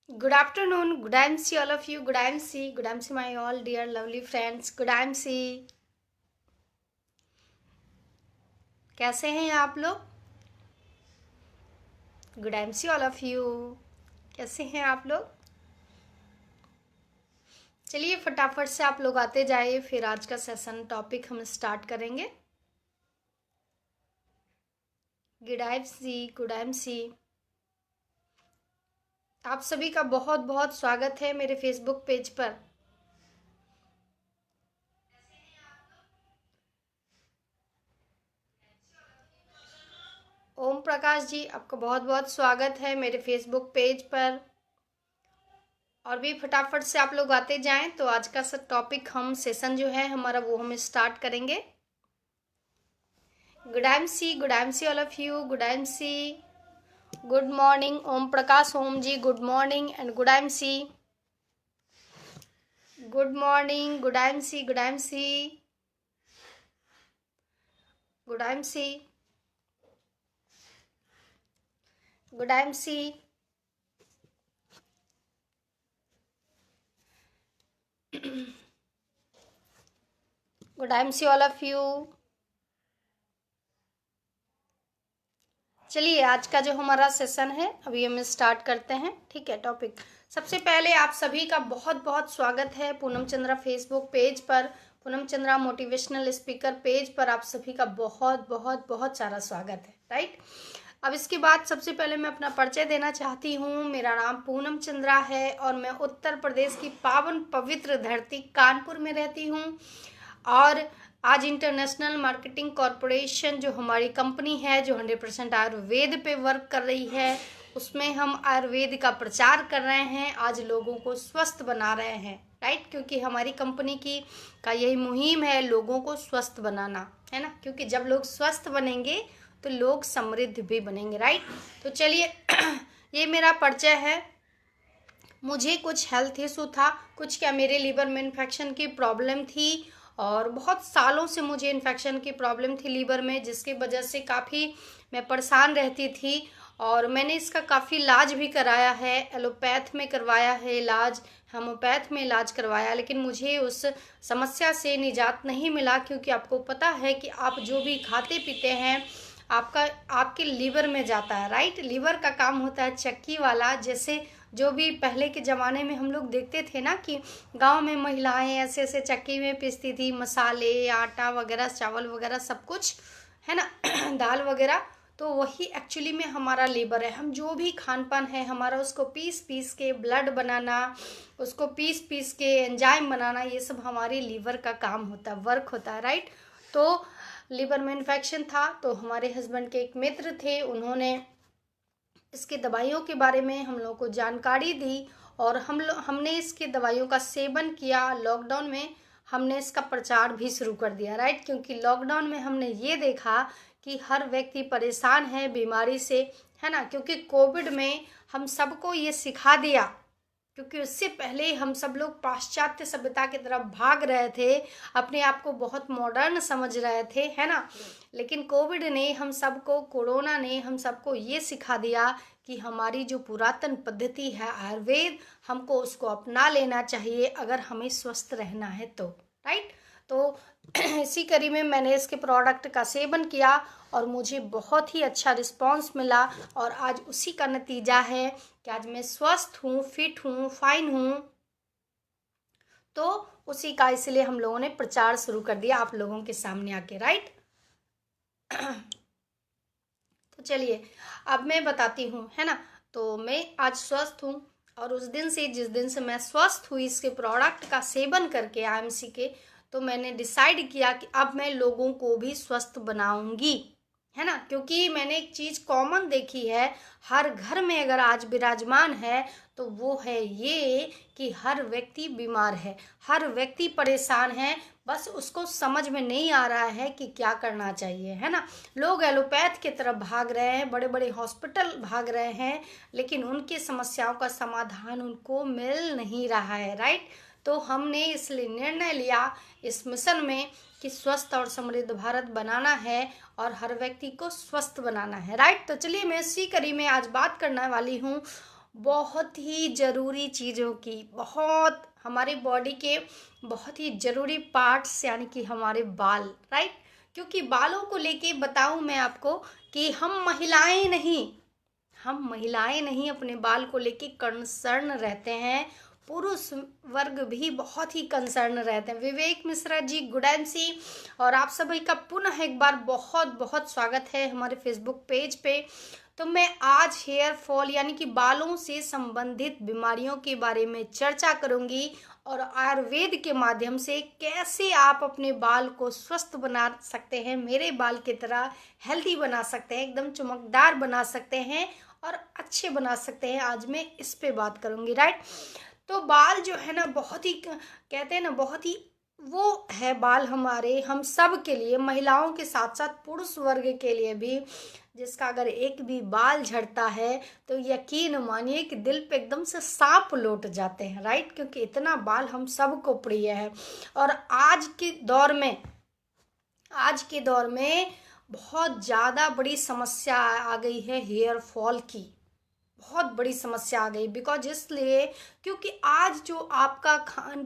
Good afternoon, good MC all of you, good MC my all dear lovely friends, good MC। कैसे हैं आप लोग? Good MC all of you, कैसे हैं आप लोग? चलिए फटाफट से आप लोग आते जाइए, फिर आज का सेशन टॉपिक हम स्टार्ट करेंगे। गुड MC, आप सभी का बहुत बहुत स्वागत है मेरे फेसबुक पेज पर। ओम प्रकाश जी, आपका बहुत बहुत स्वागत है मेरे फेसबुक पेज पर। और भी फटाफट से आप लोग आते जाएं तो आज का टॉपिक हम सेशन जो है हमारा वो हम स्टार्ट करेंगे। Good MC all of you, good MC, good morning Om Prakash Om ji, good morning and good MC, good morning, good MC, good MC, good MC, good MC, good MC all of you. चलिए आज का जो हमारा सेशन है अभी हम start करते हैं। ठीक है, टॉपिक सबसे पहले आप सभी का बहुत बहुत स्वागत है पूनम चंद्रा फेसबुक पेज पर, Poonam Chandra motivational speaker page पर आप सभी का बहुत बहुत बहुत सारा स्वागत है। राइट, अब इसके बाद सबसे पहले मैं अपना परिचय देना चाहती हूँ। मेरा नाम पूनम चंद्रा है और मैं उत्तर प्रदेश की पावन पवित्र धरती कानपुर में रहती हूँ। और आज इंटरनेशनल मार्केटिंग कॉरपोरेशन जो हमारी कंपनी है जो 100% आयुर्वेद पे वर्क कर रही है, उसमें हम आयुर्वेद का प्रचार कर रहे हैं, आज लोगों को स्वस्थ बना रहे हैं। राइट, क्योंकि हमारी कंपनी का यही मुहिम है लोगों को स्वस्थ बनाना, है ना। क्योंकि जब लोग स्वस्थ बनेंगे तो लोग समृद्ध भी बनेंगे। राइट, तो चलिए ये मेरा परिचय है। मुझे कुछ हेल्थ इशू था, कुछ क्या मेरे लीवर में इन्फेक्शन की प्रॉब्लम थी और बहुत सालों से मुझे इन्फेक्शन की प्रॉब्लम थी लीवर में, जिसकी वजह से काफ़ी मैं परेशान रहती थी। और मैंने इसका काफ़ी इलाज भी कराया है, एलोपैथ में करवाया है इलाज, होम्योपैथ में इलाज करवाया, लेकिन मुझे उस समस्या से निजात नहीं मिला। क्योंकि आपको पता है कि आप जो भी खाते पीते हैं आपके लीवर में जाता है। राइट, लीवर का काम होता है चक्की वाला। जैसे जो भी पहले के ज़माने में हम लोग देखते थे ना कि गांव में महिलाएं ऐसे ऐसे चक्की में पीसती थी मसाले, आटा वगैरह, चावल वगैरह सब कुछ, है ना दाल वगैरह, तो वही एक्चुअली में हमारा लीवर है। हम जो भी खान पान है हमारा उसको पीस पीस के ब्लड बनाना, उसको पीस पीस के एंजाइम बनाना, ये सब हमारे लीवर का काम होता है, वर्क होता है। राइट, तो लीवर में इन्फेक्शन था तो हमारे हस्बैंड के एक मित्र थे, उन्होंने इसके दवाइयों के बारे में हम लोगों को जानकारी दी और हमने इसके दवाइयों का सेवन किया। लॉकडाउन में हमने इसका प्रचार भी शुरू कर दिया। राइट, क्योंकि लॉकडाउन में हमने ये देखा कि हर व्यक्ति परेशान है बीमारी से, है ना। क्योंकि कोविड में हम सबको ये सिखा दिया, क्योंकि उससे पहले हम सब लोग पाश्चात्य सभ्यता की तरफ भाग रहे थे, अपने आप को बहुत मॉडर्न समझ रहे थे, है ना। लेकिन कोविड ने हम सबको, कोरोना ने हम सबको ये सिखा दिया कि हमारी जो पुरातन पद्धति है आयुर्वेद, हमको उसको अपना लेना चाहिए अगर हमें स्वस्थ रहना है तो। राइट, तो इसी कड़ी में मैंने इसके प्रोडक्ट का सेवन किया और मुझे बहुत ही अच्छा रिस्पांस मिला और आज उसी का नतीजा है कि आज मैं स्वस्थ हूँ, फिट हूँ, फाइन हूँ। तो उसी का इसलिए हम लोगों ने प्रचार शुरू कर दिया आप लोगों के सामने आके। राइट, तो चलिए अब मैं बताती हूँ, है ना। तो मैं आज स्वस्थ हूँ और उस दिन से, जिस दिन से मैं स्वस्थ हुई इसके प्रोडक्ट का सेवन करके IMC के, तो मैंने डिसाइड किया कि अब मैं लोगों को भी स्वस्थ बनाऊंगी, है ना। क्योंकि मैंने एक चीज़ कॉमन देखी है हर घर में अगर आज विराजमान है तो वो है ये कि हर व्यक्ति बीमार है, हर व्यक्ति परेशान है, बस उसको समझ में नहीं आ रहा है कि क्या करना चाहिए, है ना। लोग एलोपैथ की तरफ भाग रहे हैं, बड़े बड़े हॉस्पिटल भाग रहे हैं, लेकिन उनकी समस्याओं का समाधान उनको मिल नहीं रहा है। राइट, तो हमने इसलिए निर्णय लिया इस मिशन में कि स्वस्थ और समृद्ध भारत बनाना है और हर व्यक्ति को स्वस्थ बनाना है। राइट, तो चलिए मैं इसी कड़ी में आज बात करने वाली हूँ बहुत ही ज़रूरी चीज़ों की, बहुत हमारे बॉडी के बहुत ही ज़रूरी पार्ट्स यानी कि हमारे बाल, राइट। क्योंकि बालों को लेके बताऊं मैं आपको कि हम महिलाएं नहीं अपने बाल को लेके कंसर्न रहते हैं, पुरुष वर्ग भी बहुत ही कंसर्न रहते हैं। विवेक मिश्रा जी, गुड एमसी, और आप सभी का पुनः एक बार बहुत बहुत स्वागत है हमारे फेसबुक पेज पे। तो मैं आज हेयर फॉल यानी कि बालों से संबंधित बीमारियों के बारे में चर्चा करूंगी और आयुर्वेद के माध्यम से कैसे आप अपने बाल को स्वस्थ बना सकते हैं, मेरे बाल की तरह हेल्दी बना सकते हैं, एकदम चमकदार बना सकते हैं और अच्छे बना सकते हैं। आज मैं इस पे बात करूंगी, राइट। तो बाल जो है ना बहुत ही कहते हैं ना, बहुत ही वो है बाल हमारे हम सब के लिए, महिलाओं के साथ साथ पुरुष वर्ग के लिए भी, जिसका अगर एक भी बाल झड़ता है तो यकीन मानिए कि दिल पे एकदम से सांप लौट जाते हैं, राइट। क्योंकि इतना बाल हम सबको प्रिय है। और आज के दौर में बहुत ज़्यादा बड़ी समस्या आ गई है हेयर फॉल की, बहुत बड़ी समस्या आ गई। बिकॉज इसलिए क्योंकि आज जो आपका खान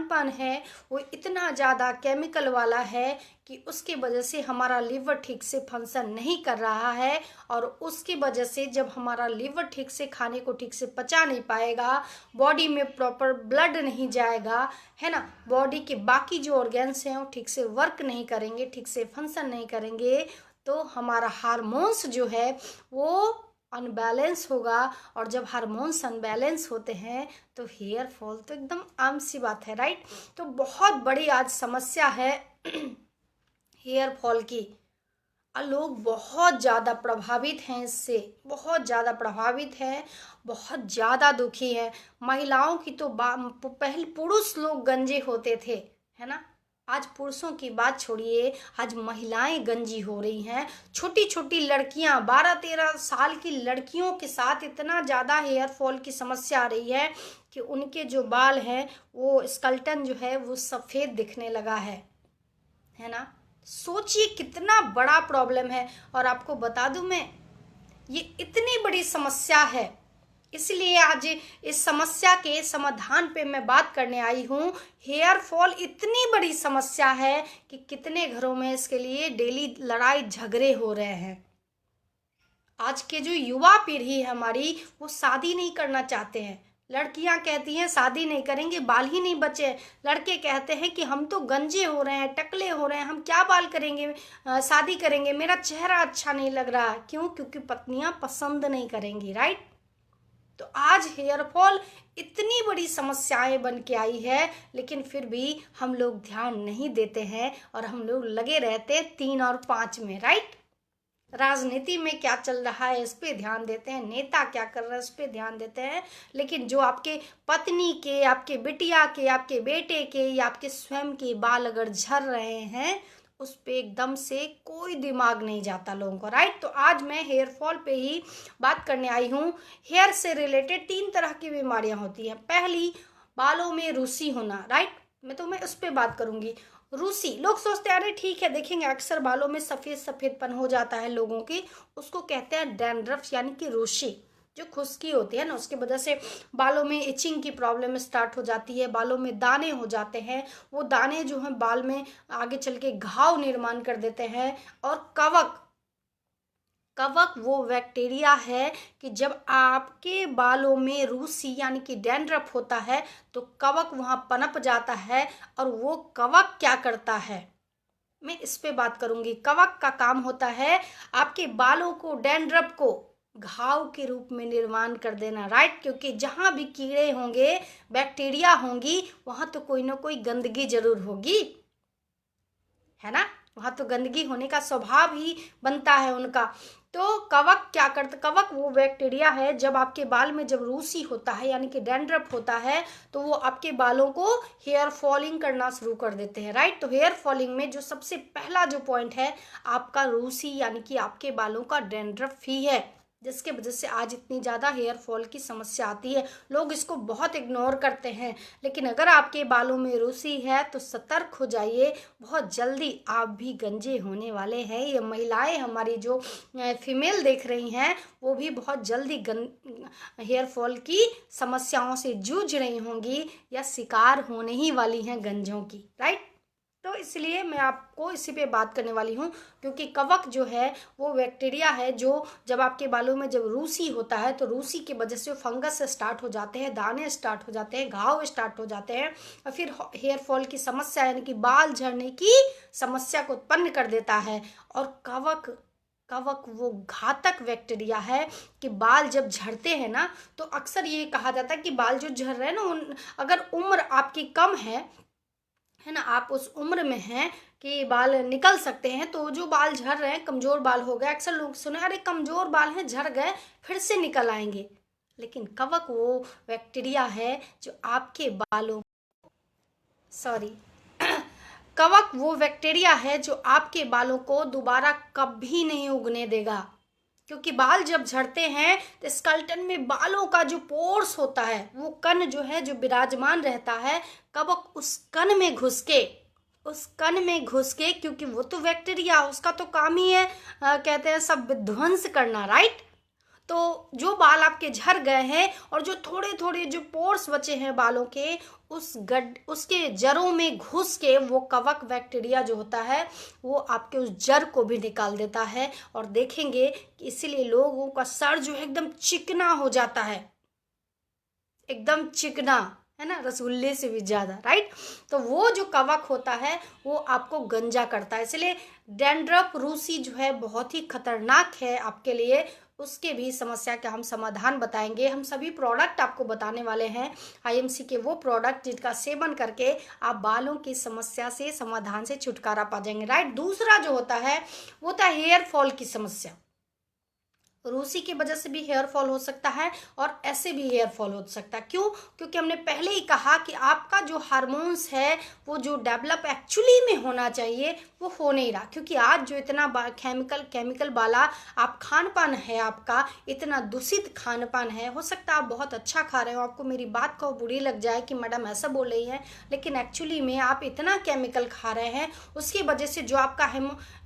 पान है वो इतना ज़्यादा केमिकल वाला है कि उसकी वजह से हमारा लीवर ठीक से फंक्शन नहीं कर रहा है, और उसकी वजह से जब हमारा लीवर ठीक से खाने को ठीक से पचा नहीं पाएगा, बॉडी में प्रॉपर ब्लड नहीं जाएगा, है ना, बॉडी के बाकी जो ऑर्गेन्स हैं वो ठीक से वर्क नहीं करेंगे, ठीक से फंक्शन नहीं करेंगे, तो हमारा हार्मोन्स जो है वो अनबैलेंस होगा। और जब हार्मोन्स अनबैलेंस होते हैं तो हेयर फॉल तो एकदम आम सी बात है, राइट। तो बहुत बड़ी आज समस्या है हेयर फॉल की, और लोग बहुत ज़्यादा प्रभावित हैं इससे, बहुत ज़्यादा प्रभावित हैं, बहुत ज़्यादा दुखी हैं। महिलाओं की तो पहले पुरुष लोग गंजे होते थे, है ना, आज पुरुषों की बात छोड़िए, आज महिलाएं गंजी हो रही हैं। छोटी छोटी लड़कियां, 12-13 साल की लड़कियों के साथ इतना ज़्यादा हेयर फॉल की समस्या आ रही है कि उनके जो बाल हैं वो स्केल्टन जो है वो सफ़ेद दिखने लगा है ना। सोचिए कितना बड़ा प्रॉब्लम है। और आपको बता दूं मैं, ये इतनी बड़ी समस्या है, इसलिए आज इस समस्या के समाधान पे मैं बात करने आई हूँ। हेयर फॉल इतनी बड़ी समस्या है कि कितने घरों में इसके लिए डेली लड़ाई झगड़े हो रहे हैं। आज के जो युवा पीढ़ी है हमारी, वो शादी नहीं करना चाहते हैं। लड़कियां कहती हैं शादी नहीं करेंगे, बाल ही नहीं बचे। लड़के कहते हैं कि हम तो गंजे हो रहे हैं, टकले हो रहे हैं, हम क्या बाल करेंगे, शादी करेंगे, मेरा चेहरा अच्छा नहीं लग रहा। क्यों? क्योंकि पत्नियां पसंद नहीं करेंगी, राइट। तो आज हेयर फॉल इतनी बड़ी समस्याएं बन के आई है, लेकिन फिर भी हम लोग ध्यान नहीं देते हैं और हम लोग लगे रहते हैं 3 और 5 में, राइट। राजनीति में क्या चल रहा है इस पे ध्यान देते हैं, नेता क्या कर रहा है इस पे ध्यान देते हैं, लेकिन जो आपके पत्नी के, आपके बिटिया के, आपके बेटे के या आपके स्वयं के बाल अगर झड़ रहे हैं उस पे एकदम से कोई दिमाग नहीं जाता लोगों को, राइट। तो आज मैं हेयर फॉल पे ही बात करने आई हूँ। हेयर से रिलेटेड 3 तरह की बीमारियां होती हैं। पहली, बालों में रूसी होना, राइट। मैं उस पर बात करूंगी। रूसी, लोग सोचते हैं अरे ठीक है, देखेंगे अक्सर बालों में सफ़ेद सफ़ेदपन हो जाता है लोगों की, उसको कहते हैं डैंड्रफ यानी कि रूसी। जो खुश्की होती है ना, उसकी वजह से बालों में इचिंग की प्रॉब्लम स्टार्ट हो जाती है, बालों में दाने हो जाते हैं। वो दाने जो हैं बाल में आगे चल के घाव निर्माण कर देते हैं। और कवक वो बैक्टीरिया है कि जब आपके बालों में रूसी यानी कि डैंड्रफ होता है तो कवक वहाँ पनप जाता है। और वो कवक क्या करता है, मैं इस पे बात करूंगी। कवक का काम होता है आपके बालों को, डैंड्रफ को घाव के रूप में निर्माण कर देना, राइट। क्योंकि जहां भी कीड़े होंगे, बैक्टीरिया होंगी, वहां तो कोई ना कोई गंदगी जरूर होगी, है ना। वहां तो गंदगी होने का स्वभाव ही बनता है उनका। तो कवक क्या करता, कवक वो बैक्टीरिया है, जब आपके बाल में जब रूसी होता है यानी कि डैंड्रफ होता है तो वो आपके बालों को हेयर फॉलिंग करना शुरू कर देते हैं, राइट। तो हेयर फॉलिंग में जो सबसे पहला जो पॉइंट है आपका रूसी यानी कि आपके बालों का डैंड्रफ ही है। जिसके वजह से आज इतनी ज़्यादा हेयर फॉल की समस्या आती है। लोग इसको बहुत इग्नोर करते हैं, लेकिन अगर आपके बालों में रूसी है तो सतर्क हो जाइए, बहुत जल्दी आप भी गंजे होने वाले हैं। ये महिलाएं हमारी जो फीमेल देख रही हैं वो भी बहुत जल्दी हेयर फॉल की समस्याओं से जूझ रही होंगी या शिकार होने ही वाली हैं गंजों की, राइट। तो इसलिए मैं आपको इसी पे बात करने वाली हूँ, क्योंकि कवक जो है वो बैक्टीरिया है जो जब आपके बालों में जब रूसी होता है तो रूसी की वजह से फंगस स्टार्ट हो जाते हैं, दाने स्टार्ट हो जाते हैं, घाव स्टार्ट हो जाते हैं और फिर हेयर फॉल की समस्या यानी कि बाल झड़ने की समस्या को उत्पन्न कर देता है। और कवक वो घातक बैक्टीरिया है कि बाल जब झड़ते हैं ना तो अक्सर ये कहा जाता है कि बाल जो झड़ रहे हैं ना, अगर उम्र आपकी कम है ना, आप उस उम्र में हैं कि बाल निकल सकते हैं, तो जो बाल झड़ रहे हैं कमजोर बाल हो गए, अक्सर लोग सुने अरे कमजोर बाल हैं झड़ गए फिर से निकल आएंगे, लेकिन कवक वो बैक्टीरिया है जो आपके बालों कवक वो बैक्टीरिया है जो आपके बालों को दोबारा कभी नहीं उगने देगा। क्योंकि बाल जब झड़ते हैं तो स्कल्टन में बालों का जो पोर्स होता है, वो कण जो है जो विराजमान रहता है, कवक उस कण में घुस के क्योंकि वो तो बैक्टीरिया, उसका तो काम ही है कहते हैं सब विध्वंस करना, राइट। तो जो बाल आपके झड़ गए हैं और जो थोड़े थोड़े जो पोर्स बचे हैं बालों के, उसके जड़ों में घुस के वो कवक बैक्टीरिया जो होता है वो आपके उस जड़ को भी निकाल देता है। और देखेंगे कि इसीलिए लोगों का सर जो है एकदम चिकना हो जाता है, एकदम चिकना, है ना, रसगुल्ले से भी ज्यादा, राइट। तो वो जो कवक होता है वो आपको गंजा करता है। इसलिए डैंड्रफ रूसी जो है बहुत ही खतरनाक है आपके लिए, उसके भी समस्या का हम समाधान बताएंगे। हम सभी प्रोडक्ट आपको बताने वाले हैं, आईएमसी के वो प्रोडक्ट जिनका सेवन करके आप बालों की समस्या से समाधान से छुटकारा पा जाएंगे, राइट। दूसरा जो होता है वो होता है हेयर फॉल की समस्या। रूसी की वजह से भी हेयर फॉल हो सकता है और ऐसे भी हेयर फॉल हो सकता है। क्यों? क्योंकि हमने पहले ही कहा कि आपका जो हार्मोन्स है वो जो डेवलप एक्चुअली में होना चाहिए वो हो नहीं रहा, क्योंकि आज जो इतना केमिकल वाला आप खान पान है, आपका इतना दूषित खान पान है। हो सकता है आप बहुत अच्छा खा रहे हो, आपको मेरी बात को बुरी लग जाए कि मैडम ऐसा बोल रही है, लेकिन एक्चुअली में आप इतना केमिकल खा रहे हैं, उसकी वजह से जो आपका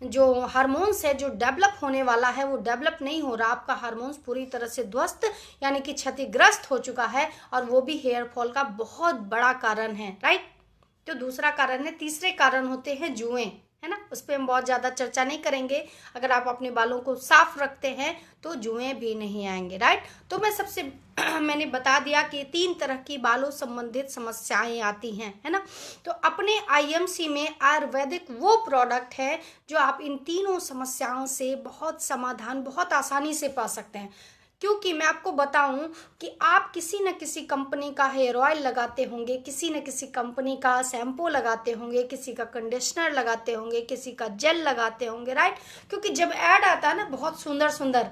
जो हार्मोन्स है जो डेवलप होने वाला है वो डेवलप नहीं हो रहा। आपका हार्मोन्स पूरी तरह से ध्वस्त यानी कि क्षतिग्रस्त हो चुका है और वो भी हेयर फॉल का बहुत बड़ा कारण है, राइट। तो दूसरा कारण है। तीसरे कारण होते हैं जुएं, है ना, उस पर हम बहुत ज्यादा चर्चा नहीं करेंगे। अगर आप अपने बालों को साफ रखते हैं तो जुएं भी नहीं आएंगे, राइट। तो मैंने बता दिया कि 3 तरह की बालों संबंधित समस्याएं आती हैं, है ना। तो अपने आईएमसी में आयुर्वेदिक वो प्रोडक्ट है जो आप इन तीनों समस्याओं से बहुत समाधान बहुत आसानी से पा सकते हैं। क्योंकि मैं आपको बताऊं कि आप किसी न किसी कंपनी का हेयर ऑयल लगाते होंगे, किसी न किसी कंपनी का शैम्पू लगाते होंगे, किसी का कंडीशनर लगाते होंगे, किसी का जेल लगाते होंगे, राइट। क्योंकि जब ऐड आता है ना बहुत सुंदर सुंदर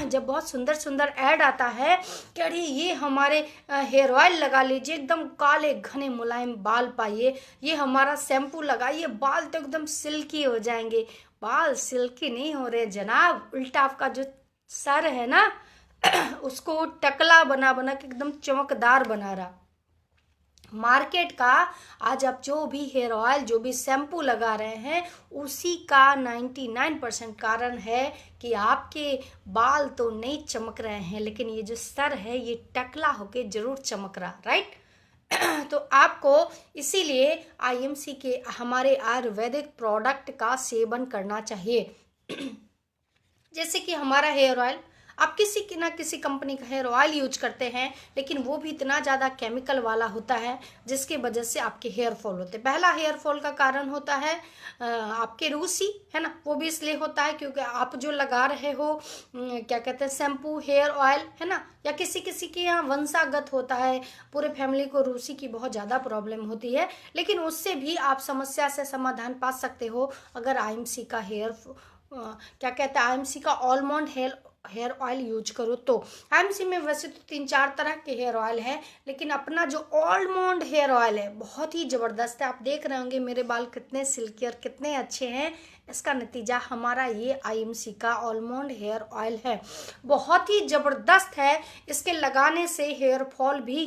जब बहुत सुंदर सुंदर ऐड आता है कि अरे ये हमारे हेयर ऑयल लगा लीजिए, एकदम काले घने मुलायम बाल पाइए, ये हमारा शैम्पू लगाइए, बाल तो एकदम सिल्की हो जाएंगे। बाल सिल्की नहीं हो रहे जनाब, उल्टा आपका जो सर है ना उसको टकला बना बना के एकदम चमकदार बना रहा। मार्केट का आज आप जो भी हेयर ऑयल जो भी शैम्पू लगा रहे हैं उसी का 99% कारण है कि आपके बाल तो नहीं चमक रहे हैं, लेकिन ये जो सर है ये टकला होके जरूर चमक रहा, राइट। तो आपको इसीलिए आईएमसी के हमारे आयुर्वेदिक प्रोडक्ट का सेवन करना चाहिए। जैसे कि हमारा हेयर ऑयल, आप किसी ना किसी कंपनी का हेयर ऑयल यूज करते हैं, लेकिन वो भी इतना ज़्यादा केमिकल वाला होता है जिसके वजह से आपके हेयर फॉल होते हैं। पहला हेयर फॉल का कारण होता है आपके रूसी, है ना, वो भी इसलिए होता है क्योंकि आप जो लगा रहे हो क्या कहते हैं शैम्पू हेयर ऑयल, है ना, या किसी किसी के यहाँ वंशागत होता है, पूरे फैमिली को रूसी की बहुत ज़्यादा प्रॉब्लम होती है, लेकिन उससे भी आप समस्या से समाधान पा सकते हो अगर आईएमसी का क्या कहते हैं आईएमसी का हेयर ऑयल यूज करो तो। आईएमसी में वैसे तो 3-4 तरह के हेयर ऑयल है, लेकिन अपना जो ऑलमोंड हेयर ऑयल है बहुत ही ज़बरदस्त है। आप देख रहे होंगे मेरे बाल कितने सिल्की और कितने अच्छे हैं, इसका नतीजा हमारा ये आईएमसी का ऑलमोंड हेयर ऑयल है। बहुत ही ज़बरदस्त है, इसके लगाने से हेयर फॉल भी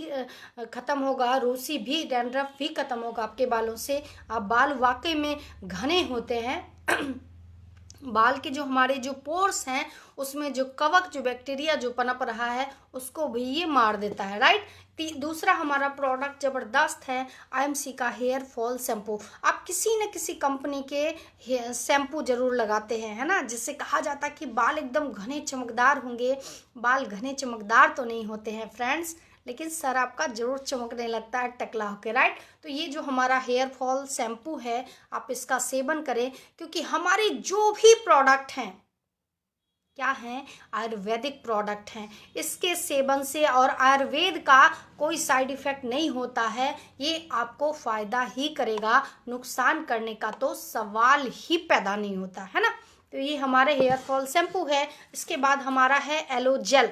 ख़त्म होगा, रूसी भी, डैंड्रफ भी ख़त्म होगा आपके बालों से। आप बाल वाकई में घने होते हैं। बाल के जो हमारे जो पोर्स हैं उसमें जो कवक, जो बैक्टीरिया जो पनप रहा है उसको भी ये मार देता है, राइट। दूसरा हमारा प्रोडक्ट ज़बरदस्त है आईएमसी का हेयर फॉल शैम्पू। आप किसी न किसी कंपनी के शैम्पू जरूर लगाते हैं, है ना, जिससे कहा जाता है कि बाल एकदम घने चमकदार होंगे। बाल घने चमकदार तो नहीं होते हैं फ्रेंड्स, लेकिन सर आपका जरूर चमकने लगता है टकला होकर, राइट। तो ये जो हमारा हेयर फॉल शैम्पू है आप इसका सेवन करें, क्योंकि हमारे जो भी प्रोडक्ट हैं क्या हैं, आयुर्वेदिक प्रोडक्ट हैं। इसके सेवन से और आयुर्वेद का कोई साइड इफेक्ट नहीं होता है, ये आपको फ़ायदा ही करेगा, नुकसान करने का तो सवाल ही पैदा नहीं होता है ना। तो ये हमारे हेयर फॉल शैम्पू है। इसके बाद हमारा है एलो जेल,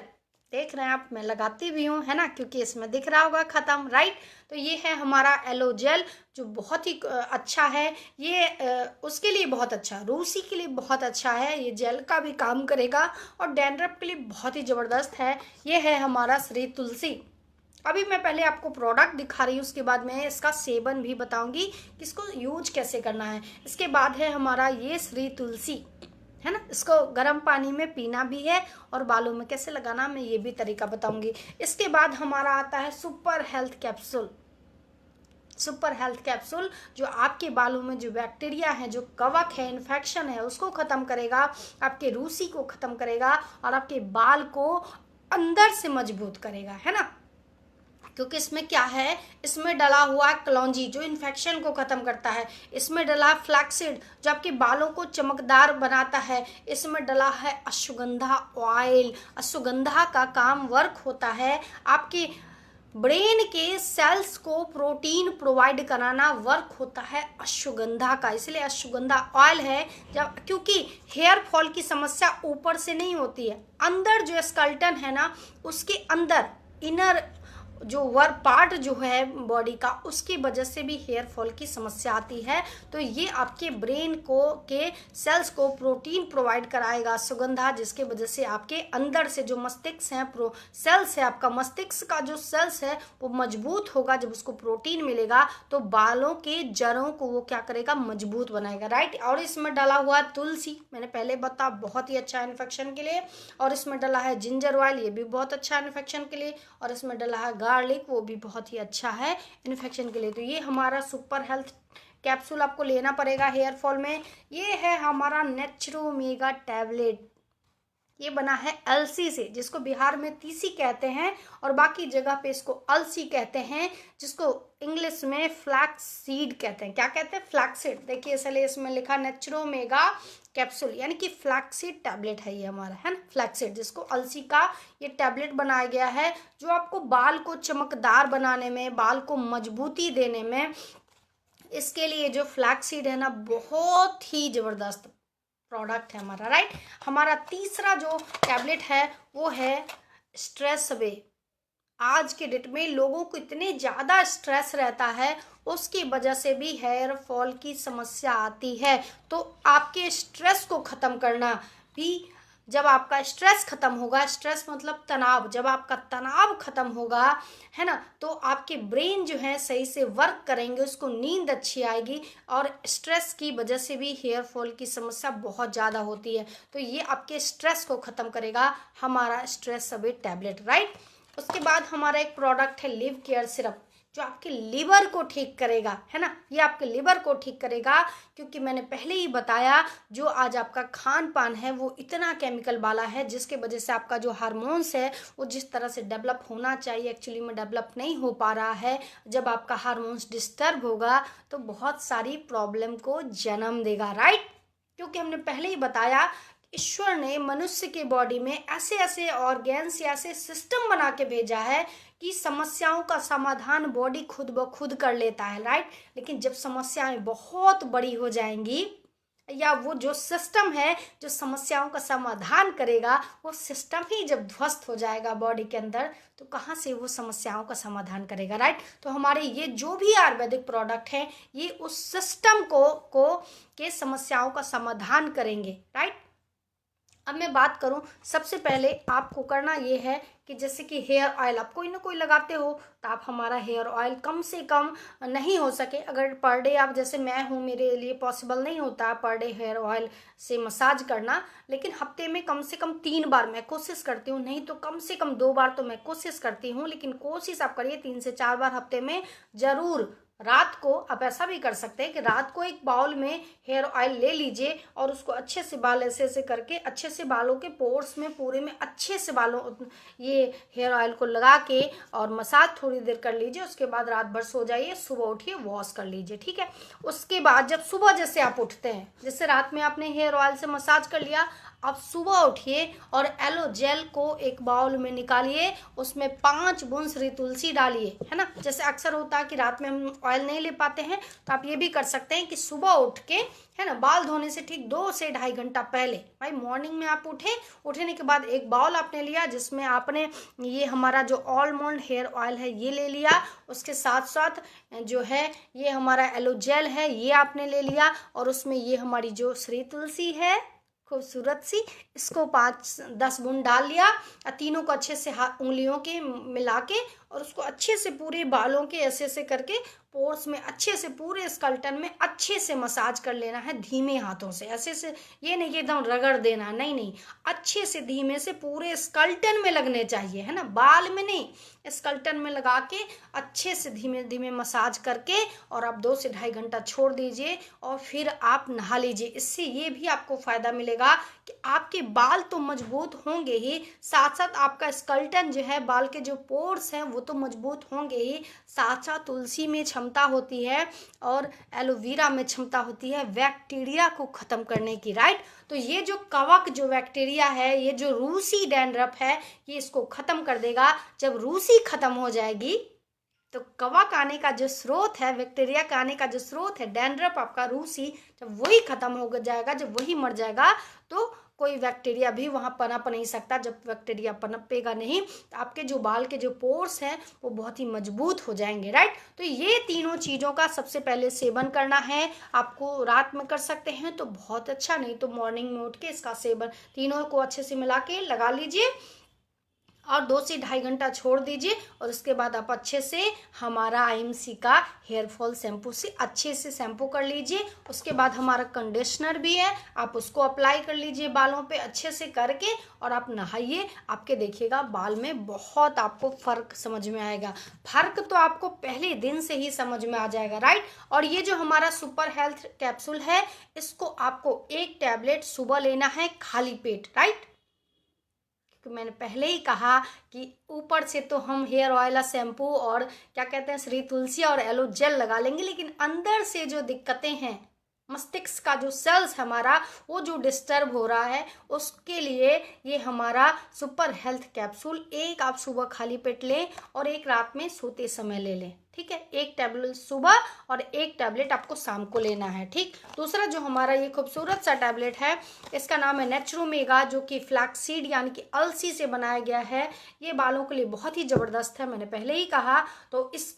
देख रहे हैं आप, मैं लगाती भी हूँ, है ना, क्योंकि इसमें दिख रहा होगा ख़त्म, राइट। तो ये है हमारा एलो जेल जो बहुत ही अच्छा है। ये उसके लिए बहुत अच्छा, रूसी के लिए बहुत अच्छा है, ये जेल का भी काम करेगा और डैंड्रफ के लिए बहुत ही ज़बरदस्त है। ये है हमारा श्री तुलसी। अभी मैं पहले आपको प्रोडक्ट दिखा रही हूँ, उसके बाद मैं इसका सेवन भी बताऊँगी कि इसको यूज कैसे करना है। इसके बाद है हमारा ये श्री तुलसी, है ना, इसको गर्म पानी में पीना भी है और बालों में कैसे लगाना मैं ये भी तरीका बताऊंगी। इसके बाद हमारा आता है super health capsule. Super health capsule जो आपके बालों में जो बैक्टीरिया है, जो कवक है, इन्फेक्शन है, उसको ख़त्म करेगा, आपके रूसी को ख़त्म करेगा और आपके बाल को अंदर से मजबूत करेगा, है ना। क्योंकि इसमें क्या है, इसमें डला हुआ कलौंजी जो इन्फेक्शन को ख़त्म करता है, इसमें डला फ्लैक्सीड जो आपके बालों को चमकदार बनाता है, इसमें डला है अश्वगंधा ऑयल। अश्वगंधा का काम वर्क होता है आपके ब्रेन के सेल्स को प्रोटीन प्रोवाइड कराना, वर्क होता है अश्वगंधा का, इसलिए अश्वगंधा ऑयल है। जब क्योंकि हेयर फॉल की समस्या ऊपर से नहीं होती है, अंदर जो स्केलेटन है ना उसके अंदर इनर जो वर्क पार्ट जो है बॉडी का, उसकी वजह से भी हेयर फॉल की समस्या आती है। तो ये आपके ब्रेन को के सेल्स को प्रोटीन प्रोवाइड कराएगा सुगंधा, जिसके वजह से आपके अंदर से जो मस्तिष्क है सेल्स है, आपका मस्तिष्क का जो सेल्स है वो मजबूत होगा। जब उसको प्रोटीन मिलेगा तो बालों के जड़ों को वो क्या करेगा, मजबूत बनाएगा, राइट। और इसमें डाला हुआ तुलसी, मैंने पहले बताया, बहुत ही अच्छा है इन्फेक्शन के लिए। और इसमें डाला है जिंजर ऑयल, ये भी बहुत अच्छा है इन्फेक्शन के लिए। और इसमें डाला है गार्लिक, वो भी बहुत ही अच्छा है इन्फेक्शन के लिए। तो ये हमारा सुपर हेल्थ कैप्सूल आपको लेना पड़ेगा हेयर फॉल में। ये है हमारा नेचुरोमेगा टैबलेट, ये बना है अलसी से, जिसको बिहार में तीसी कहते हैं और बाकी जगह पे इसको अलसी कहते हैं, जिसको इंग्लिश में फ्लैक्स सीड कहते हैं। क्या कहते हैं, फ्लैक्सीड। देखिए इसलिए इसमें लिखा नेचुरोमेगा कैप्सूल, यानी कि फ्लैक्सीड टैबलेट है ये हमारा, है ना, फ्लैक्सीड, जिसको अलसी का ये टैबलेट बनाया गया है, जो आपको बाल को चमकदार बनाने में, बाल को मजबूती देने में, इसके लिए जो फ्लैक्सीड है ना बहुत ही ज़बरदस्त प्रोडक्ट है हमारा, राइट। हमारा तीसरा जो टैबलेट है वो है स्ट्रेस अवे। आज के डेट में लोगों को इतने ज़्यादा स्ट्रेस रहता है, उसकी वजह से भी हेयर फॉल की समस्या आती है। तो आपके स्ट्रेस को ख़त्म करना भी, जब आपका स्ट्रेस खत्म होगा, स्ट्रेस मतलब तनाव, जब आपका तनाव खत्म होगा, है ना, तो आपके ब्रेन जो है सही से वर्क करेंगे, उसको नींद अच्छी आएगी। और स्ट्रेस की वजह से भी हेयर फॉल की समस्या बहुत ज़्यादा होती है। तो ये आपके स्ट्रेस को ख़त्म करेगा हमारा स्ट्रेस अवे टैबलेट, राइट। उसके बाद हमारा एक प्रोडक्ट है लिव केयर सिरप, जो आपके लिवर को ठीक करेगा, है ना, ये आपके लिवर को ठीक करेगा। क्योंकि मैंने पहले ही बताया, जो आज आपका खान पान है वो इतना केमिकल वाला है, जिसके वजह से आपका जो हार्मोन्स है वो जिस तरह से डेवलप होना चाहिए एक्चुअली में डेवलप नहीं हो पा रहा है। जब आपका हार्मोन्स डिस्टर्ब होगा तो बहुत सारी प्रॉब्लम को जन्म देगा, राइट। क्योंकि हमने पहले ही बताया, ईश्वर ने मनुष्य के बॉडी में ऐसे ऐसे ऑर्गेन्स या ऐसे सिस्टम बना के भेजा है कि समस्याओं का समाधान बॉडी खुद ब खुद कर लेता है, राइट। लेकिन जब समस्याएं बहुत बड़ी हो जाएंगी, या वो जो सिस्टम है जो समस्याओं का समाधान करेगा, वो सिस्टम ही जब ध्वस्त हो जाएगा बॉडी के अंदर, तो कहाँ से वो समस्याओं का समाधान करेगा, राइट। तो हमारे ये जो भी आयुर्वेदिक प्रोडक्ट हैं, ये उस सिस्टम को के समस्याओं का समाधान करेंगे, राइट। अब मैं बात करूं, सबसे पहले आपको करना ये है कि जैसे कि हेयर ऑयल आप कोई ना कोई लगाते हो, तो आप हमारा हेयर ऑयल कम से कम, नहीं हो सके अगर पर डे आप, जैसे मैं हूँ मेरे लिए पॉसिबल नहीं होता पर डे हेयर ऑयल से मसाज करना, लेकिन हफ्ते में कम से कम 3 बार मैं कोशिश करती हूँ, नहीं तो कम से कम 2 बार तो मैं कोशिश करती हूँ, लेकिन कोशिश आप करिए 3 से 4 बार हफ्ते में जरूर। रात को आप ऐसा भी कर सकते हैं कि रात को एक बाउल में हेयर ऑयल ले लीजिए और उसको अच्छे से बाल ऐसे ऐसे करके अच्छे से बालों के पोर्स में पूरे में अच्छे से बालों ये हेयर ऑयल को लगा के और मसाज थोड़ी देर कर लीजिए। उसके बाद रात भर सो जाइए, सुबह उठिए वॉश कर लीजिए, ठीक है। उसके बाद जब सुबह जैसे आप उठते हैं, जैसे रात में आपने हेयर ऑयल से मसाज कर लिया, आप सुबह उठिए और एलो जेल को एक बाउल में निकालिए, उसमें 5 बूंद श्री तुलसी डालिए, है ना। जैसे अक्सर होता है कि रात में हम ऑयल नहीं ले पाते हैं, तो आप ये भी कर सकते हैं कि सुबह उठ के, है ना, बाल धोने से ठीक 2 से 2.5 घंटा पहले, भाई मॉर्निंग में आप उठने के बाद एक बाउल आपने लिया, जिसमें आपने ये हमारा जो ऑलमंड हेयर ऑयल है ये ले लिया, उसके साथ साथ जो है ये हमारा एलो जेल है ये आपने ले लिया, और उसमें ये हमारी जो श्री तुलसी है खूबसूरत सी, इसको 5-10 बूंद डाल लिया, और तीनों को अच्छे से उंगलियों के मिला के और उसको अच्छे से पूरे बालों के ऐसे ऐसे करके पोर्स में अच्छे से पूरे स्कल्टन में अच्छे से मसाज कर लेना है, धीमे हाथों से, ऐसे से, ये नहीं कि एकदम रगड़ देना, नहीं नहीं, अच्छे से धीमे से पूरे स्कल्टन में लगने चाहिए, है ना, बाल में नहीं, स्कल्टन में लगा के अच्छे से धीमे धीमे मसाज करके और आप 2 से 2.5 घंटा छोड़ दीजिए और फिर आप नहा लीजिए। इससे ये भी आपको फायदा मिलेगा कि आपके बाल तो मजबूत होंगे ही, साथ साथ आपका स्कल्टन जो है, बाल के जो पोर्स हैं वो तो मजबूत होंगे ही, साथ साथ तुलसी में क्षमता होती है और एलोवेरा में क्षमता होती है बैक्टीरिया को खत्म करने की, राइट। तो ये जो कवक जो बैक्टीरिया है, ये जो रूसी डैंड्रफ है, ये इसको खत्म कर देगा। जब रूसी खत्म हो जाएगी तो कवक आने का जो स्रोत है, बैक्टीरिया का आने का जो स्रोत है, डैंड्रफ आपका रूसी, जब वही खत्म हो जाएगा, जब वही मर जाएगा, तो कोई बैक्टीरिया भी वहाँ पनप नहीं सकता। जब बैक्टीरिया पनपेगा नहीं तो आपके जो बाल के जो पोर्स हैं वो बहुत ही मजबूत हो जाएंगे, राइट। तो ये तीनों चीज़ों का सबसे पहले सेवन करना है। आपको रात में कर सकते हैं तो बहुत अच्छा, नहीं तो मॉर्निंग में उठ के इसका सेवन तीनों को अच्छे से मिला के लगा लीजिए और 2 से 2.5 घंटा छोड़ दीजिए। और उसके बाद आप अच्छे से हमारा IMC का हेयर फॉल शैम्पू से अच्छे से शैम्पू कर लीजिए। उसके बाद हमारा कंडीशनर भी है, आप उसको अप्लाई कर लीजिए बालों पे अच्छे से करके और आप नहाइए। आपके देखिएगा बाल में बहुत आपको फ़र्क समझ में आएगा। फ़र्क तो आपको पहले दिन से ही समझ में आ जाएगा, राइट। और ये जो हमारा सुपर हेल्थ कैप्सूल है, इसको आपको 1 टैबलेट सुबह लेना है खाली पेट, राइट। तो मैंने पहले ही कहा कि ऊपर से तो हम हेयर ऑयल, शैम्पू और क्या कहते हैं श्री तुलसी और एलो जेल लगा लेंगे, लेकिन अंदर से जो दिक्कतें हैं, मस्तिष्क का जो सेल्स हमारा वो जो डिस्टर्ब हो रहा है, उसके लिए ये हमारा सुपर हेल्थ कैप्सूल 1 आप सुबह खाली पेट लें और 1 रात में सोते समय ले लें, ठीक है। 1 टैबलेट सुबह और 1 टैबलेट आपको शाम को लेना है, ठीक। दूसरा जो हमारा ये खूबसूरत सा टैबलेट है, इसका नाम है नेचुरोमेगा, जो कि फ्लैक्सीड यानी कि अलसी से बनाया गया है। ये बालों के लिए बहुत ही ज़बरदस्त है, मैंने पहले ही कहा। तो इस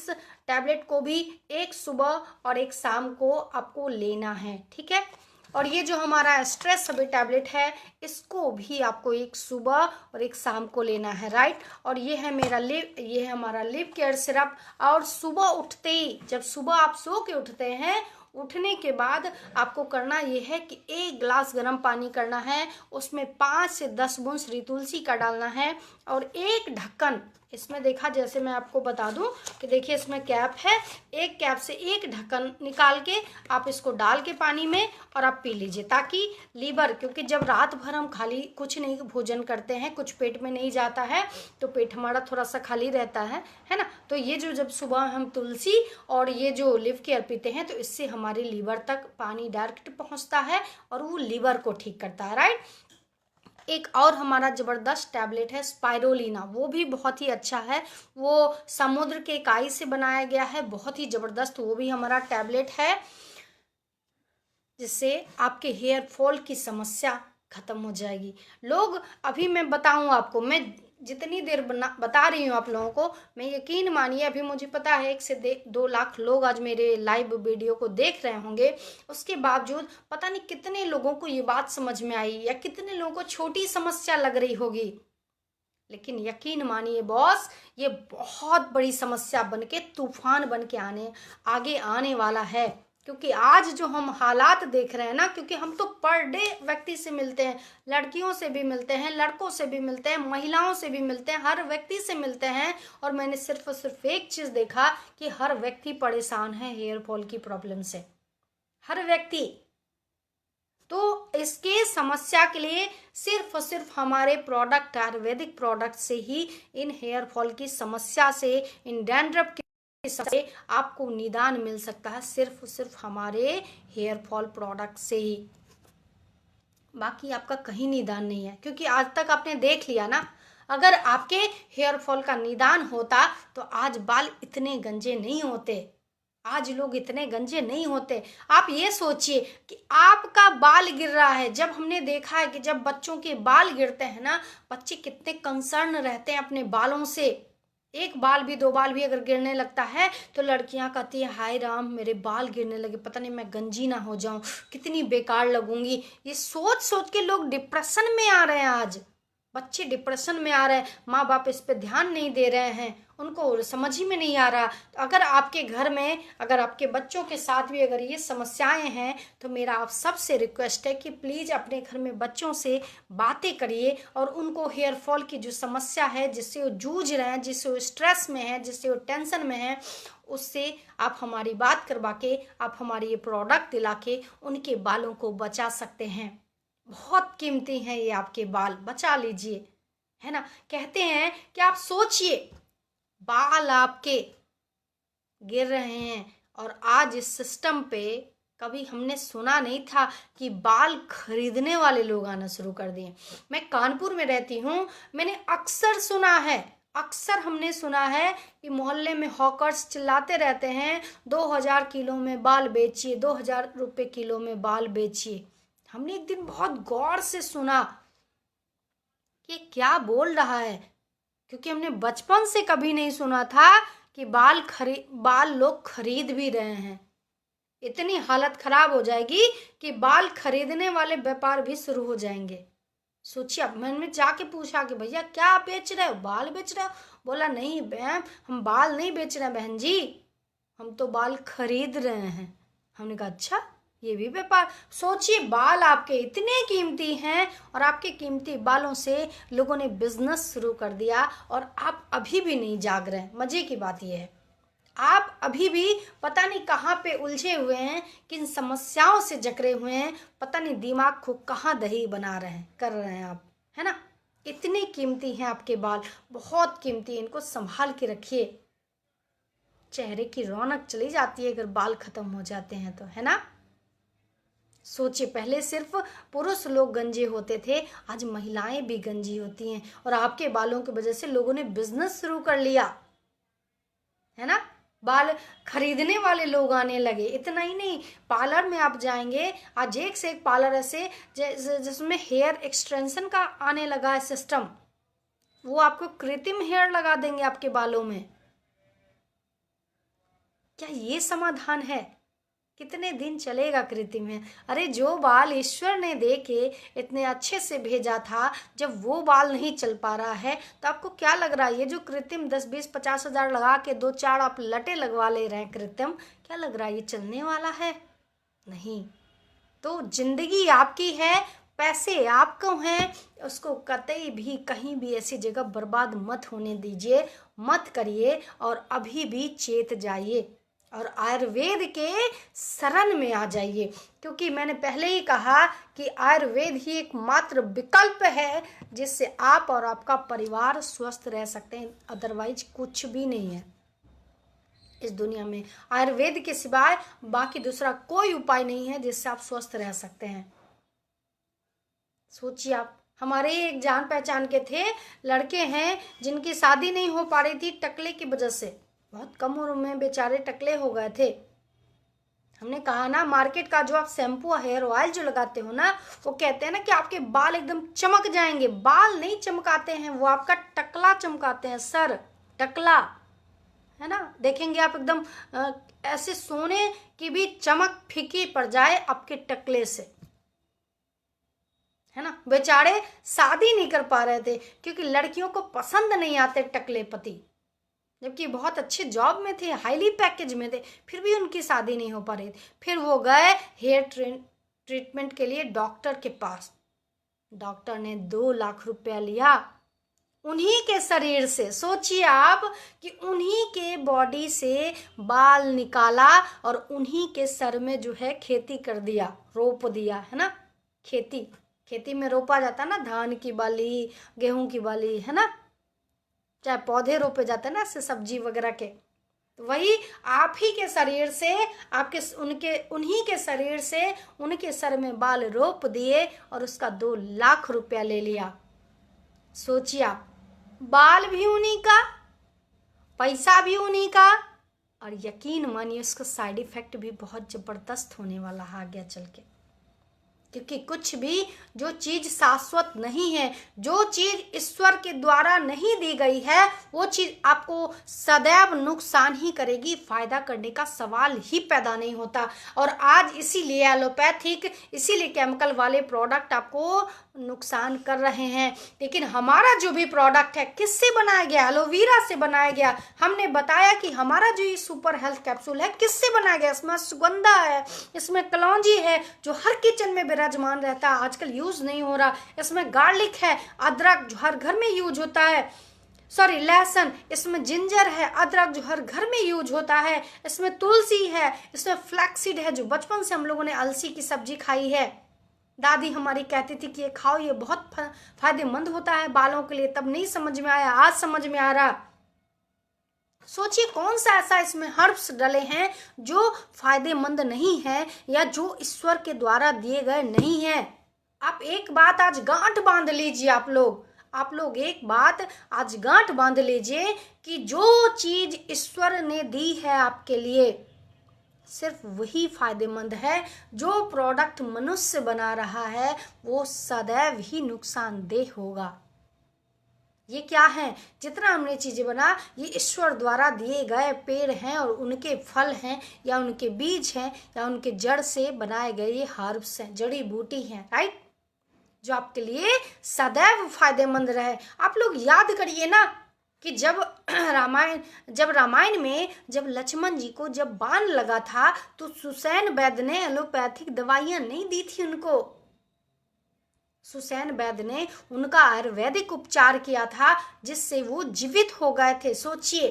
टैबलेट को भी 1 सुबह और 1 शाम को आपको लेना है, ठीक है। और ये जो हमारा स्ट्रेस सभी टैबलेट है, इसको भी आपको 1 सुबह और 1 शाम को लेना है, राइट। और ये है ये है हमारा लिप केयर सिरप। और सुबह उठते ही, जब सुबह आप सो के उठते हैं, उठने के बाद आपको करना ये है कि 1 गिलास गर्म पानी करना है, उसमें 5 से 10 बूंद श्री तुलसी का डालना है और 1 ढक्कन, इसमें देखा जैसे मैं आपको बता दूं कि देखिए इसमें कैप है, 1 कैप से 1 ढक्कन निकाल के आप इसको डाल के पानी में और आप पी लीजिए, ताकि लीवर, क्योंकि जब रात भर हम खाली कुछ नहीं भोजन करते हैं, कुछ पेट में नहीं जाता है, तो पेट हमारा थोड़ा सा खाली रहता है ना। तो ये जो जब सुबह हम तुलसी और ये जो लिव केयर पीते हैं, तो इससे हमारे लीवर तक पानी डायरेक्ट पहुंचता है और वो लीवर को ठीक करता है, राइट। एक और हमारा ज़बरदस्त टैबलेट है स्पाइरोलिना, वो भी बहुत ही अच्छा है, वो समुद्र के काई से बनाया गया है, बहुत ही ज़बरदस्त वो भी हमारा टैबलेट है, जिससे आपके हेयर फॉल की समस्या खत्म हो जाएगी। लोग, अभी मैं बताऊं आपको, मैं जितनी देर बता रही हूँ आप लोगों को, मैं यकीन मानिए अभी मुझे पता है 1 से 2 लाख लोग आज मेरे लाइव वीडियो को देख रहे होंगे। उसके बावजूद पता नहीं कितने लोगों को ये बात समझ में आई या कितने लोगों को छोटी समस्या लग रही होगी, लेकिन यकीन मानिए बॉस, ये बहुत बड़ी समस्या बन के, तूफान बन के आगे आने वाला है। क्योंकि आज जो हम हालात देख रहे हैं ना, क्योंकि हम तो पर डे व्यक्ति से मिलते हैं, लड़कियों से भी मिलते हैं, लड़कों से भी मिलते हैं, महिलाओं से भी मिलते हैं, हर व्यक्ति से मिलते हैं। और मैंने सिर्फ और सिर्फ एक चीज देखा कि हर व्यक्ति परेशान है हेयर फॉल की प्रॉब्लम से, हर व्यक्ति। तो इसके समस्या के लिए सिर्फ और सिर्फ हमारे प्रोडक्ट, आयुर्वेदिक प्रोडक्ट से ही इन हेयर फॉल की समस्या से, इन डैंड्रफ की समस्या से आपको निदान मिल सकता है, सिर्फ और सिर्फ हमारे हेयर फॉल प्रोडक्ट से ही। बाकी आपका कहीं निदान नहीं है, क्योंकि आज तक आपने देख लिया ना, अगर आपके हेयर फॉल का निदान होता तो आज बाल इतने गंजे नहीं होते, आज लोग इतने गंजे नहीं होते। आप ये सोचिए कि आपका बाल गिर रहा है, जब हमने देखा है कि जब बच्चों के बाल गिरते हैं ना, बच्चे कितने कंसर्न रहते हैं अपने बालों से। एक बाल भी, 2 बाल भी अगर गिरने लगता है तो लड़कियां कहती है हाय राम, मेरे बाल गिरने लगे, पता नहीं मैं गंजी ना हो जाऊं, कितनी बेकार लगूंगी। ये सोच सोच के लोग डिप्रेशन में आ रहे हैं। आज बच्चे डिप्रेशन में आ रहे हैं, माँ बाप इस पे ध्यान नहीं दे रहे हैं, उनको समझ ही में नहीं आ रहा। तो अगर आपके घर में, अगर आपके बच्चों के साथ भी अगर ये समस्याएं हैं, तो मेरा आप सबसे रिक्वेस्ट है कि प्लीज़ अपने घर में बच्चों से बातें करिए और उनको हेयर फॉल की जो समस्या है, जिससे वो जूझ रहे हैं, जिससे वो स्ट्रेस में है, जिससे वो टेंशन में है, उससे आप हमारी बात करवा के, आप हमारी ये प्रोडक्ट दिला के उनके बालों को बचा सकते हैं। बहुत कीमती हैं ये आपके बाल, बचा लीजिए, है ना। कहते हैं कि आप सोचिए, बाल आपके गिर रहे हैं और आज इस सिस्टम पे कभी हमने सुना नहीं था कि बाल खरीदने वाले लोग आना शुरू कर दिए। मैं कानपुर में रहती हूँ, मैंने अक्सर सुना है, अक्सर हमने सुना है कि मोहल्ले में हॉकर्स चिल्लाते रहते हैं 2000 किलो में बाल बेचिए, 2000 रुपये किलो में बाल बेचिए। हमने एक दिन बहुत गौर से सुना कि क्या बोल रहा है, क्योंकि हमने बचपन से कभी नहीं सुना था कि बाल लोग खरीद भी रहे हैं। इतनी हालत खराब हो जाएगी कि बाल खरीदने वाले व्यापार भी शुरू हो जाएंगे। सोचिए, मैंने जाके पूछा कि भैया क्या आप बेच रहे हो, बाल बेच रहे हो? बोला नहीं बहन, हम बाल नहीं बेच रहे बहन जी, हम तो बाल खरीद रहे हैं। हमने कहा अच्छा, ये भी व्यापार। सोचिए, बाल आपके इतने कीमती हैं और आपके कीमती बालों से लोगों ने बिजनेस शुरू कर दिया और आप अभी भी नहीं जाग रहे हैं। मजे की बात यह है, आप अभी भी पता नहीं कहाँ पे उलझे हुए हैं, किन समस्याओं से जकड़े हुए हैं, पता नहीं दिमाग को कहाँ दही बना रहे हैं, कर रहे हैं आप, है ना। इतने कीमती हैं आपके बाल, बहुत कीमती, इनको संभाल के रखिए। चेहरे की रौनक चली जाती है अगर बाल खत्म हो जाते हैं तो, है ना। सोचिए, पहले सिर्फ पुरुष लोग गंजे होते थे, आज महिलाएं भी गंजी होती हैं और आपके बालों की वजह से लोगों ने बिजनेस शुरू कर लिया, है ना। बाल खरीदने वाले लोग आने लगे। इतना ही नहीं, पार्लर में आप जाएंगे, आज एक से एक पार्लर ऐसे जिसमें हेयर एक्सटेंशन का आने लगा है सिस्टम, वो आपको कृत्रिम हेयर लगा देंगे आपके बालों में। क्या ये समाधान है? कितने दिन चलेगा कृत्रिम है? अरे जो बाल ईश्वर ने दे के इतने अच्छे से भेजा था, जब वो बाल नहीं चल पा रहा है तो आपको क्या लग रहा है ये जो कृत्रिम 10-20-50 हजार लगा के 2-4 आप लटे लगवा ले रहे हैं कृत्रिम, क्या लग रहा है ये चलने वाला है? नहीं। तो जिंदगी आपकी है, पैसे आपको हैं, उसको कतई भी कहीं भी ऐसी जगह बर्बाद मत होने दीजिए, मत करिए और अभी भी चेत जाइए और आयुर्वेद के शरण में आ जाइए। क्योंकि मैंने पहले ही कहा कि आयुर्वेद ही एकमात्र विकल्प है जिससे आप और आपका परिवार स्वस्थ रह सकते हैं, अदरवाइज कुछ भी नहीं है इस दुनिया में। आयुर्वेद के सिवाय बाकी दूसरा कोई उपाय नहीं है जिससे आप स्वस्थ रह सकते हैं। सोचिए आप, हमारे एक जान पहचान के थे, लड़के हैं जिनकी शादी नहीं हो पा रही थी टकले की वजह से, बहुत कम उम्र में बेचारे टकले हो गए थे। हमने कहा ना, मार्केट का जो आप शैम्पू हेयर ऑयल जो लगाते हो ना, वो कहते हैं ना कि आपके बाल एकदम चमक जाएंगे। बाल नहीं चमकाते हैं, वो आपका टकला चमकाते हैं, सर टकला, है ना। देखेंगे आप एकदम ऐसे सोने की भी चमक फीकी पड़ जाए आपके टकले से, है ना। बेचारे शादी नहीं कर पा रहे थे क्योंकि लड़कियों को पसंद नहीं आते टकले पति, जबकि बहुत अच्छे जॉब में थे, हाईली पैकेज में थे, फिर भी उनकी शादी नहीं हो पा रही थी। फिर वो गए हेयर ट्रीटमेंट के लिए डॉक्टर के पास। डॉक्टर ने 2 लाख रुपया लिया उन्हीं के शरीर से। सोचिए आप कि उन्हीं के बॉडी से बाल निकाला और उन्हीं के सर में जो है खेती कर दिया, रोप दिया, है ना। खेती में रोपा जाता है ना, धान की बाली, गेहूं की बाली, है ना, चाहे पौधे रोपे जाते हैं ना ऐसे सब्जी वगैरह के, तो वही आप ही के शरीर से, आपके उन्हीं के शरीर से उनके सर में बाल रोप दिए और उसका 2 लाख रुपया ले लिया। सोचिए आप, बाल भी उन्हीं का, पैसा भी उन्हीं का, और यकीन मानिए उसका साइड इफेक्ट भी बहुत जबरदस्त होने वाला है आगे चल के। क्योंकि कुछ भी जो चीज शाश्वत नहीं है, जो चीज ईश्वर के द्वारा नहीं दी गई है, वो चीज आपको सदैव नुकसान ही करेगी, फायदा करने का सवाल ही पैदा नहीं होता। और आज इसीलिए एलोपैथिक, इसीलिए केमिकल वाले प्रोडक्ट आपको नुकसान कर रहे हैं। लेकिन हमारा जो भी प्रोडक्ट है किससे बनाया गया? एलोवेरा से बनाया गया। हमने बताया कि हमारा जो ये सुपर हेल्थ कैप्सूल है किससे बनाया गया? इसमें सुगंधा है, इसमें कलौंजी है जो हर किचन में विराजमान रहता है, आजकल यूज नहीं हो रहा। इसमें गार्लिक है, अदरक जो हर घर में यूज होता है, सॉरी लहसुन, इसमें जिंजर है, अदरक जो हर घर में यूज होता है, इसमें तुलसी है, इसमें फ्लैक्सीड है जो बचपन से हम लोगों ने अलसी की सब्जी खाई है। दादी हमारी कहती थी कि ये खाओ, ये बहुत फायदेमंद होता है बालों के लिए। तब नहीं समझ में आया, आज समझ में आ रहा। सोचिए कौन सा ऐसा इसमें हर्ब्स डले हैं जो फायदेमंद नहीं है या जो ईश्वर के द्वारा दिए गए नहीं है। आप एक बात आज गांठ बांध लीजिए, आप लोग एक बात आज गांठ बांध लीजिए कि जो चीज ईश्वर ने दी है आपके लिए सिर्फ वही फायदेमंद है। जो प्रोडक्ट मनुष्य बना रहा है वो सदैव ही नुकसानदेह होगा। ये क्या है? जितना हमने चीजें बना, ये ईश्वर द्वारा दिए गए पेड़ हैं और उनके फल हैं या उनके बीज हैं या उनके जड़ से बनाए गए ये हर्ब्स हैं, जड़ी बूटी हैं, राइट, जो आपके लिए सदैव फायदेमंद रहे। आप लोग याद करिए ना कि जब रामायण में जब लक्ष्मण जी को जब बाण लगा था तो सुसैन वैद्य ने एलोपैथिक दवाइयां नहीं दी थी उनको। सुसैन वैद्य ने उनका आयुर्वेदिक उपचार किया था जिससे वो जीवित हो गए थे। सोचिए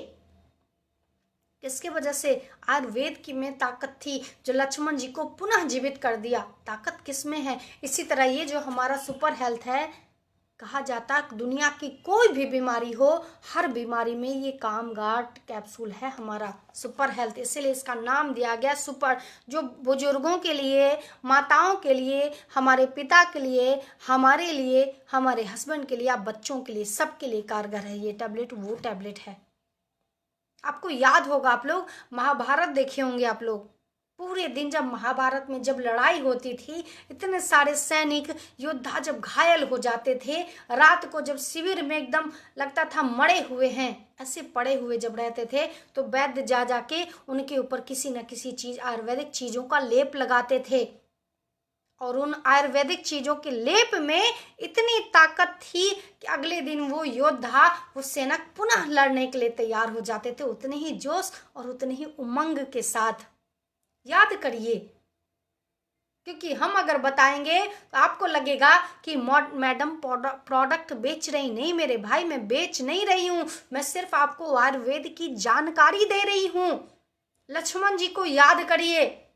किसके वजह से? आयुर्वेद की में ताकत थी जो लक्ष्मण जी को पुनः जीवित कर दिया। ताकत किसमें है? इसी तरह ये जो हमारा सुपर हेल्थ है, कहा जाता है दुनिया की कोई भी बीमारी हो, हर बीमारी में ये कामगार कैप्सूल है हमारा सुपर हेल्थ। इसीलिए इसका नाम दिया गया सुपर। जो बुजुर्गों के लिए, माताओं के लिए, हमारे पिता के लिए, हमारे लिए, हमारे हस्बैंड के लिए, आप बच्चों के लिए, सबके लिए कारगर है ये टैबलेट। वो टैबलेट है, आपको याद होगा, आप लोग महाभारत देखे होंगे। आप लोग पूरे दिन जब महाभारत में जब लड़ाई होती थी, इतने सारे सैनिक योद्धा जब घायल हो जाते थे, रात को जब शिविर में एकदम लगता था मरे हुए हैं, ऐसे पड़े हुए जब रहते थे, तो वैद्य जा जाके उनके ऊपर किसी न किसी चीज, आयुर्वेदिक चीजों का लेप लगाते थे। और उन आयुर्वेदिक चीजों के लेप में इतनी ताकत थी कि अगले दिन वो योद्धा, वो सेना पुनः लड़ने के लिए तैयार हो जाते थे, उतने ही जोश और उतने ही उमंग के साथ। याद करिए, क्योंकि हम अगर बताएंगे तो आपको लगेगा कि मैडम प्रोडक्ट बेच रही। नहीं मेरे भाई, मैं बेच नहीं रही हूं, मैं सिर्फ आपको आयुर्वेद की जानकारी दे रही हूं। लक्ष्मण जी को याद करिए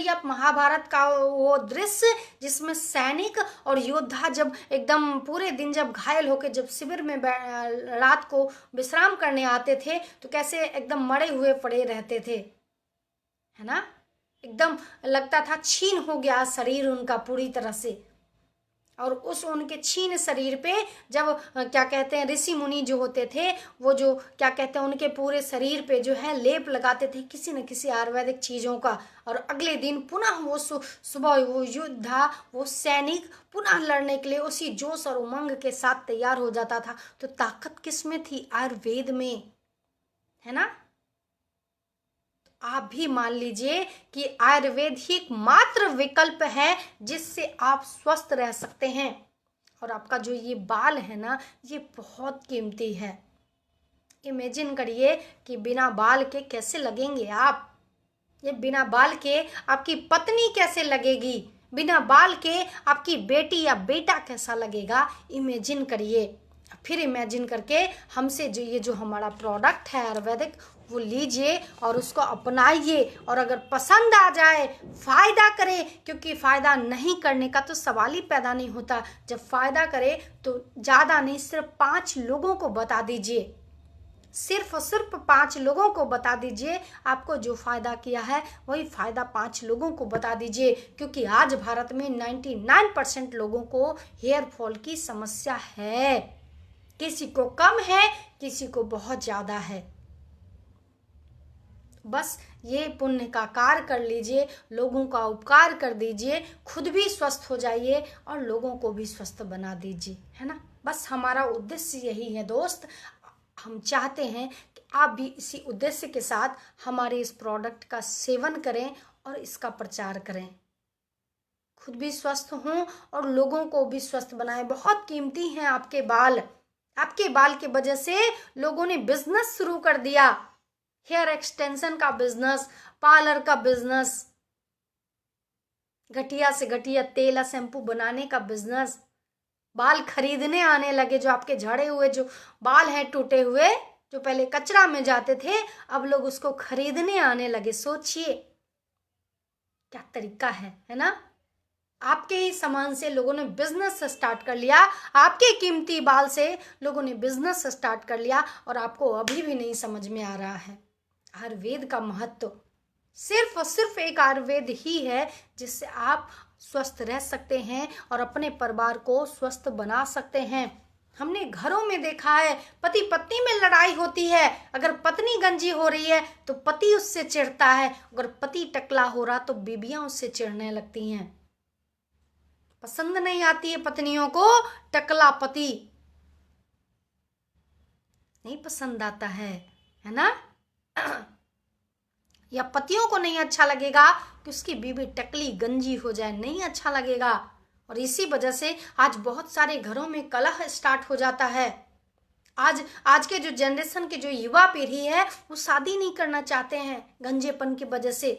आप महाभारत का वो दृश्य जिसमें सैनिक और योद्धा जब एकदम पूरे दिन जब घायल होकर जब शिविर में रात को विश्राम करने आते थे तो कैसे एकदम मरे हुए पड़े रहते थे, है ना। एकदम लगता था छीन हो गया शरीर उनका पूरी तरह से। और उस उनके छीन शरीर पे जब क्या कहते हैं ऋषि मुनि जो होते थे वो जो क्या कहते हैं उनके पूरे शरीर पे जो है लेप लगाते थे किसी न किसी आयुर्वेदिक चीज़ों का, और अगले दिन पुनः वो सुबह वो योद्धा वो सैनिक पुनः लड़ने के लिए उसी जोश और उमंग के साथ तैयार हो जाता था। तो ताकत किस में थी? आयुर्वेद में, है ना। आप भी मान लीजिए कि आयुर्वेद ही एकमात्र विकल्प है जिससे आप स्वस्थ रह सकते हैं। और आपका जो ये बाल है ना ये बहुत कीमती है। इमेजिन करिए कि बिना बाल के कैसे लगेंगे आप, ये बिना बाल के आपकी पत्नी कैसे लगेगी, बिना बाल के आपकी बेटी या बेटा कैसा लगेगा, इमेजिन करिए। फिर इमेजिन करके हमसे जो ये जो हमारा प्रोडक्ट है आयुर्वेदिक वो लीजिए और उसको अपनाइए, और अगर पसंद आ जाए फ़ायदा करे, क्योंकि फ़ायदा नहीं करने का तो सवाल ही पैदा नहीं होता। जब फ़ायदा करे तो ज़्यादा नहीं, सिर्फ 5 लोगों को बता दीजिए, सिर्फ और सिर्फ 5 लोगों को बता दीजिए। आपको जो फ़ायदा किया है वही फ़ायदा 5 लोगों को बता दीजिए, क्योंकि आज भारत में 99% लोगों को हेयर फॉल की समस्या है। किसी को कम है, किसी को बहुत ज़्यादा है। बस ये पुण्य का कार्य कर लीजिए, लोगों का उपकार कर दीजिए, खुद भी स्वस्थ हो जाइए और लोगों को भी स्वस्थ बना दीजिए, है ना। बस हमारा उद्देश्य यही है दोस्त। हम चाहते हैं कि आप भी इसी उद्देश्य के साथ हमारे इस प्रोडक्ट का सेवन करें और इसका प्रचार करें, खुद भी स्वस्थ हों और लोगों को भी स्वस्थ बनाएं। बहुत कीमती हैं आपके बाल। आपके बाल की वजह से लोगों ने बिजनेस शुरू कर दिया, हेयर एक्सटेंशन का बिजनेस, पार्लर का बिजनेस, घटिया से घटिया तेल या शैम्पू बनाने का बिजनेस, बाल खरीदने आने लगे। जो आपके झड़े हुए जो बाल हैं टूटे हुए, जो पहले कचरा में जाते थे, अब लोग उसको खरीदने आने लगे। सोचिए क्या तरीका है ना। आपके ही सामान से लोगों ने बिजनेस स्टार्ट कर लिया, आपके कीमती बाल से लोगों ने बिजनेस स्टार्ट कर लिया, और आपको अभी भी नहीं समझ में आ रहा है आयुर्वेद का महत्व। सिर्फ और सिर्फ एक आयुर्वेद ही है जिससे आप स्वस्थ रह सकते हैं और अपने परिवार को स्वस्थ बना सकते हैं। हमने घरों में देखा है पति पत्नी में लड़ाई होती है, अगर पत्नी गंजी हो रही है तो पति उससे चिढ़ता है, अगर पति टकला हो रहा तो बीबियां उससे चिढ़ने लगती हैं। पसंद नहीं आती है पत्नियों को टकला पति, नहीं पसंद आता है ना। या पतियों को नहीं अच्छा लगेगा कि उसकी बीवी टकली गंजी हो जाए, नहीं अच्छा लगेगा। और इसी वजह से आज बहुत सारे घरों में कलह स्टार्ट हो जाता है। आज के जो जनरेशन की जो युवा पीढ़ी है वो शादी नहीं करना चाहते हैं गंजेपन की वजह से।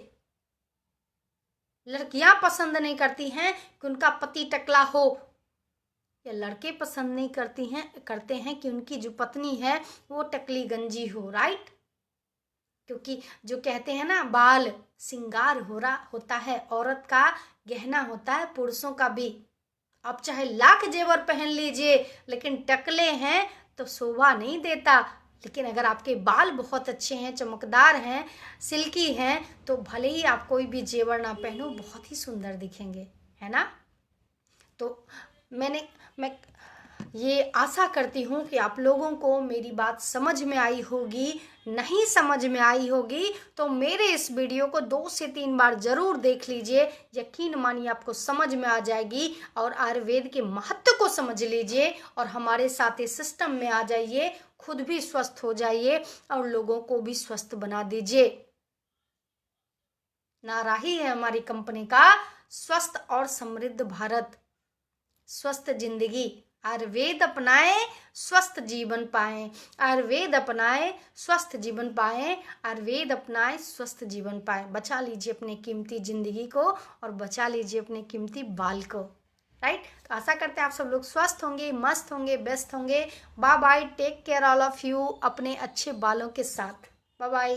लड़कियां पसंद नहीं करती हैं कि उनका पति टकला हो, या लड़के पसंद नहीं करते हैं कि उनकी जो पत्नी है वो टकली गंजी हो, राइट। क्योंकि जो कहते हैं ना बाल सिंगार होता है, औरत का गहना होता है, पुरुषों का भी। आप चाहे लाख जेवर पहन लीजिए लेकिन टकले हैं तो शोभा नहीं देता। लेकिन अगर आपके बाल बहुत अच्छे हैं, चमकदार हैं, सिल्की हैं, तो भले ही आप कोई भी जेवर ना पहनो बहुत ही सुंदर दिखेंगे, है ना। तो मैं ये आशा करती हूँ कि आप लोगों को मेरी बात समझ में आई होगी। नहीं समझ में आई होगी तो मेरे इस वीडियो को 2 से 3 बार ज़रूर देख लीजिए, यकीन मानिए आपको समझ में आ जाएगी और आयुर्वेद के महत्व को समझ लीजिए और हमारे साथ इस सिस्टम में आ जाइए, खुद भी स्वस्थ हो जाइए और लोगों को भी स्वस्थ बना दीजिए। नारा ही है हमारी कंपनी का, स्वस्थ और समृद्ध भारत, स्वस्थ जिंदगी। आयुर्वेद अपनाएं, स्वस्थ जीवन पाएं। आयुर्वेद अपनाएं, स्वस्थ जीवन पाएं। आयुर्वेद अपनाएं, स्वस्थ जीवन पाएं। बचा लीजिए अपने कीमती जिंदगी को और बचा लीजिए अपने कीमती बाल को, राइट। तो आशा करते हैं आप सब लोग स्वस्थ होंगे, मस्त होंगे, बेस्ट होंगे। Bye bye, take care all of you, अपने अच्छे बालों के साथ। Bye bye.